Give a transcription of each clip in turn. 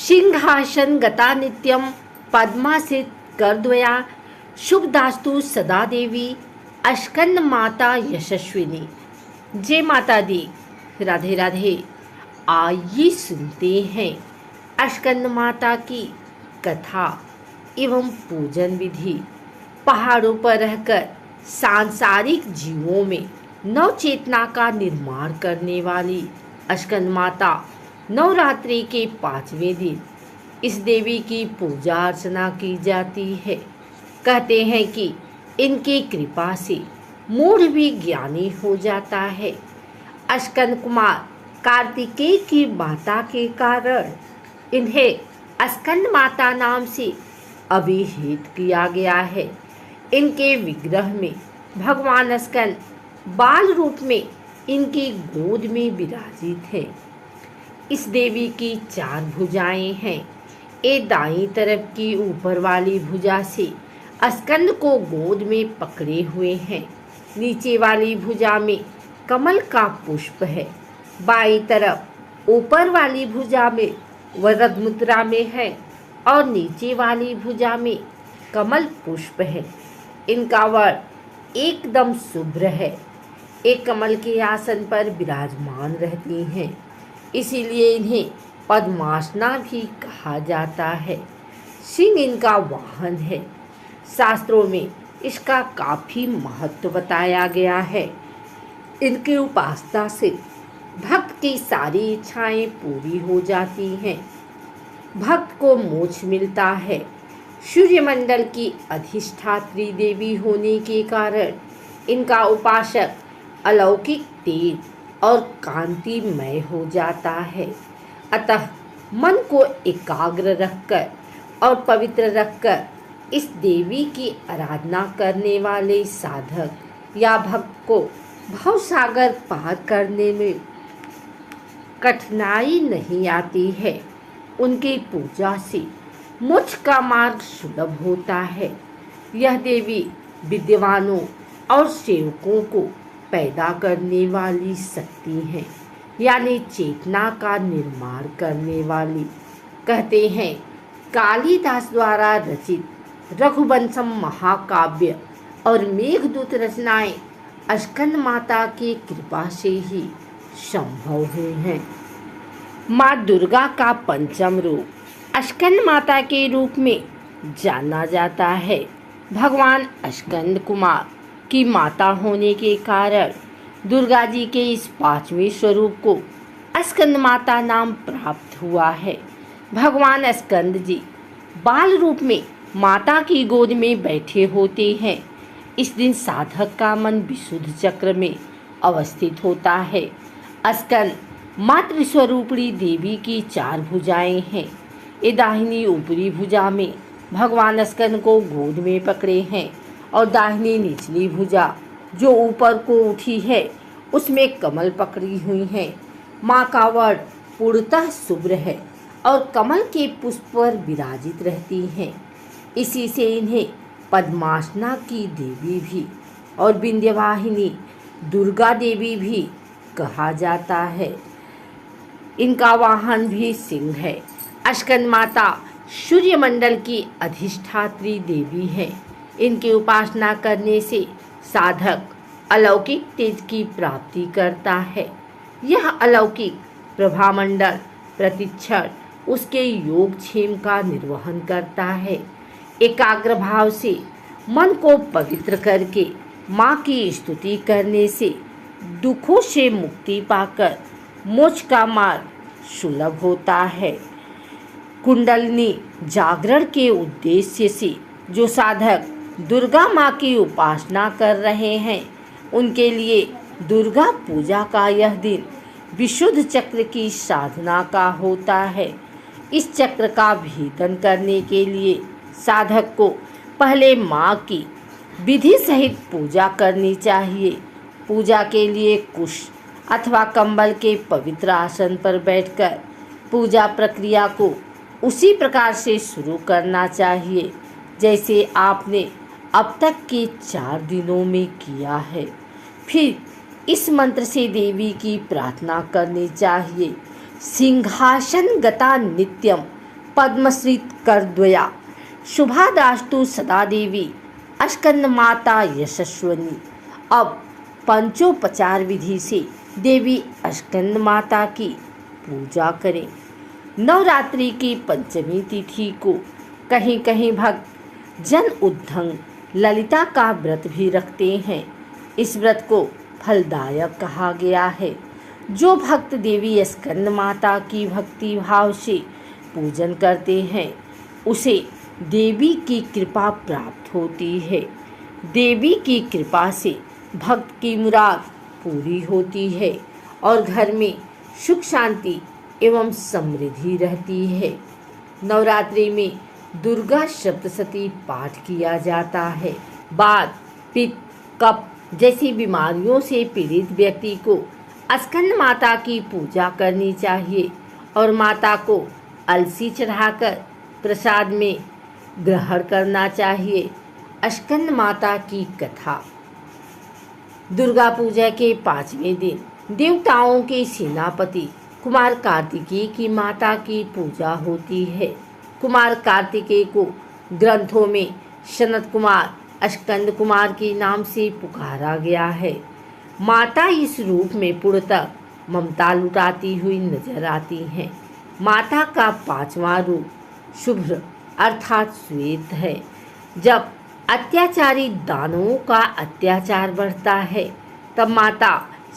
सिंहासन गता नित्यम पद्मासित करद्वया शुभदास्तु सदा देवी अस्कंद माता यशस्विनी। जय माता दी, राधे राधे। आइए सुनते हैं अस्कंद माता की कथा एवं पूजन विधि। पहाड़ों पर रहकर सांसारिक जीवों में नव चेतना का निर्माण करने वाली अस्कंद माता नवरात्रि के 5वें दिन इस देवी की पूजा अर्चना की जाती है। कहते हैं कि इनकी कृपा से मूढ़ भी ज्ञानी हो जाता है। अस्कंद कुमार कार्तिकेय की माता के कारण इन्हें अस्कंद माता नाम से अभिहित किया गया है। इनके विग्रह में भगवान अस्कंद बाल रूप में इनकी गोद में विराजित है। इस देवी की 4 भुजाएं हैं। ये दाईं तरफ की ऊपर वाली भुजा से अस्कंद को गोद में पकड़े हुए हैं। नीचे वाली भुजा में कमल का पुष्प है। बाईं तरफ ऊपर वाली भुजा में वरद मुद्रा में है और नीचे वाली भुजा में कमल पुष्प है। इनका वर एकदम शुभ्र है। एक कमल के आसन पर विराजमान रहती हैं, इसीलिए इन्हें पद्मासना भी कहा जाता है। सिंह इनका वाहन है। शास्त्रों में इसका काफी महत्व बताया गया है। इनकी उपासना से भक्त की सारी इच्छाएं पूरी हो जाती हैं। भक्त को मोक्ष मिलता है। सूर्यमंडल की अधिष्ठात्री देवी होने के कारण इनका उपासक अलौकिक तेज और कांतिमय हो जाता है। अतः मन को एकाग्र रखकर और पवित्र रखकर इस देवी की आराधना करने वाले साधक या भक्त को भवसागर पार करने में कठिनाई नहीं आती है। उनकी पूजा से मोक्ष का मार्ग सुलभ होता है। यह देवी विद्वानों और सेवकों को पैदा करने वाली शक्ति है, यानी चेतना का निर्माण करने वाली। कहते हैं कालिदास द्वारा रचित रघुवंशम महाकाव्य और मेघदूत रचनाएं अस्कंद माता की कृपा से ही संभव हुई हैं। माँ दुर्गा का 5म रूप अस्कंद माता के रूप में जाना जाता है। भगवान अस्कंद कुमार की माता होने के कारण दुर्गा जी के इस 5वें स्वरूप को अस्कंद माता नाम प्राप्त हुआ है। भगवान अस्कंद जी बाल रूप में माता की गोद में बैठे होते हैं। इस दिन साधक का मन विशुद्ध चक्र में अवस्थित होता है। अस्कंद मातृ स्वरूपणी देवी की 4 भुजाएं हैं। ये दाहिनी ऊपरी भुजा में भगवान अस्कंद को गोद में पकड़े हैं और दाहिनी निचली भुजा जो ऊपर को उठी है उसमें कमल पकड़ी हुई है। माँ का वर पूर्णतः शुभ्र है और कमल के पुष्प पर विराजित रहती हैं। इसी से इन्हें पद्मासना की देवी भी और विंध्यवाहिनी दुर्गा देवी भी कहा जाता है। इनका वाहन भी सिंह है। अस्कंद माता सूर्यमंडल की अधिष्ठात्री देवी है। इनकी उपासना करने से साधक अलौकिक तेज की प्राप्ति करता है। यह अलौकिक प्रभामंडल प्रतिक्षण उसके योगक्षेम का निर्वहन करता है। एकाग्र भाव से मन को पवित्र करके माँ की स्तुति करने से दुखों से मुक्ति पाकर मोक्ष का मार्ग सुलभ होता है। कुंडलिनी जागरण के उद्देश्य से जो साधक दुर्गा माँ की उपासना कर रहे हैं उनके लिए दुर्गा पूजा का यह दिन विशुद्ध चक्र की साधना का होता है। इस चक्र का भेदन करने के लिए साधक को पहले माँ की विधि सहित पूजा करनी चाहिए। पूजा के लिए कुश अथवा कंबल के पवित्र आसन पर बैठकर पूजा प्रक्रिया को उसी प्रकार से शुरू करना चाहिए जैसे आपने अब तक के 4 दिनों में किया है। फिर इस मंत्र से देवी की प्रार्थना करनी चाहिए। सिंहासन गता नित्यम पद्मश्री करद्वया शुभादास्तु सदा देवी अस्कंद माता यशस्वनी। अब पंचोपचार विधि से देवी अस्कंद माता की पूजा करें। नवरात्रि की पंचमी तिथि को कहीं कहीं भक्त जन उद्धंग ललिता का व्रत भी रखते हैं। इस व्रत को फलदायक कहा गया है। जो भक्त देवी स्कंद माता की भक्ति भाव से पूजन करते हैं उसे देवी की कृपा प्राप्त होती है। देवी की कृपा से भक्त की मुराद पूरी होती है और घर में सुख शांति एवं समृद्धि रहती है। नवरात्रि में दुर्गा सप्तशती पाठ किया जाता है। वात, पित्त, कफ जैसी बीमारियों से पीड़ित व्यक्ति को स्कंद माता की पूजा करनी चाहिए और माता को अलसी चढ़ाकर प्रसाद में ग्रहण करना चाहिए। स्कंद माता की कथा। दुर्गा पूजा के 5वें दिन देवताओं के सेनापति कुमार कार्तिकेय की माता की पूजा होती है। कुमार कार्तिकेय को ग्रंथों में सनत कुमार, स्कंद कुमार के नाम से पुकारा गया है। माता इस रूप में पूर्णतः ममता लुटाती हुई नजर आती हैं। माता का 5वां रूप शुभ्र अर्थात श्वेत है। जब अत्याचारी दानवों का अत्याचार बढ़ता है तब माता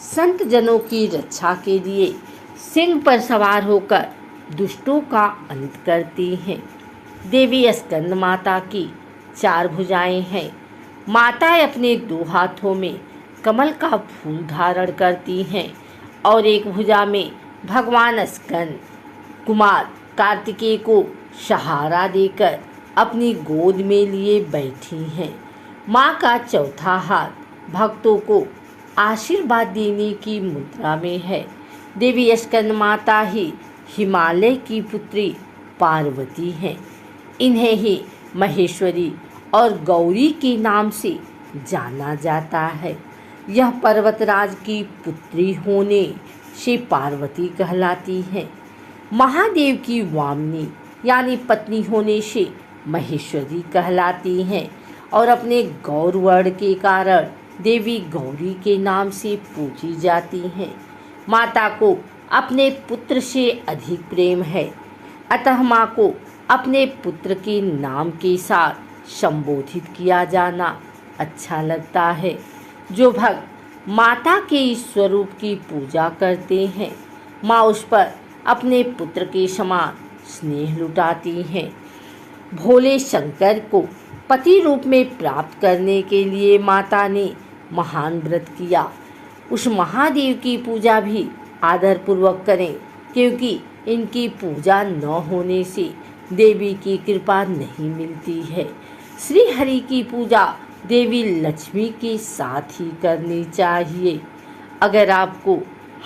संत जनों की रक्षा के लिए सिंह पर सवार होकर दुष्टों का अंत करती हैं। देवी स्कंद माता की 4 भुजाएं हैं। माता अपने 2 हाथों में कमल का फूल धारण करती हैं और एक भुजा में भगवान स्कंद कुमार कार्तिकेय को सहारा देकर अपनी गोद में लिए बैठी हैं। माँ का 4था हाथ भक्तों को आशीर्वाद देने की मुद्रा में है। देवी स्कंद माता ही हिमालय की पुत्री पार्वती हैं। इन्हें ही महेश्वरी और गौरी के नाम से जाना जाता है। यह पर्वतराज की पुत्री होने से पार्वती कहलाती हैं। महादेव की वामनी यानी पत्नी होने से महेश्वरी कहलाती हैं और अपने गौर वर्ण के कारण देवी गौरी के नाम से पूजी जाती हैं। माता को अपने पुत्र से अधिक प्रेम है, अतः माँ को अपने पुत्र के नाम के साथ संबोधित किया जाना अच्छा लगता है। जो भक्त माता के इस स्वरूप की पूजा करते हैं माँ उस पर अपने पुत्र के समान स्नेह लुटाती हैं। भोले शंकर को पति रूप में प्राप्त करने के लिए माता ने महान व्रत किया। उस महादेव की पूजा भी आदरपूर्वक करें, क्योंकि इनकी पूजा न होने से देवी की कृपा नहीं मिलती है। श्री हरि की पूजा देवी लक्ष्मी के साथ ही करनी चाहिए। अगर आपको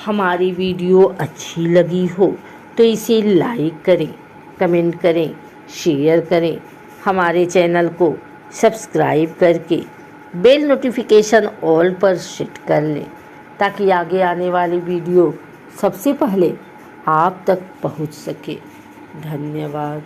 हमारी वीडियो अच्छी लगी हो तो इसे लाइक करें, कमेंट करें, शेयर करें। हमारे चैनल को सब्सक्राइब करके बेल नोटिफिकेशन ऑल पर सेट कर लें ताकि आगे आने वाली वीडियो सबसे पहले आप तक पहुंच सके। धन्यवाद।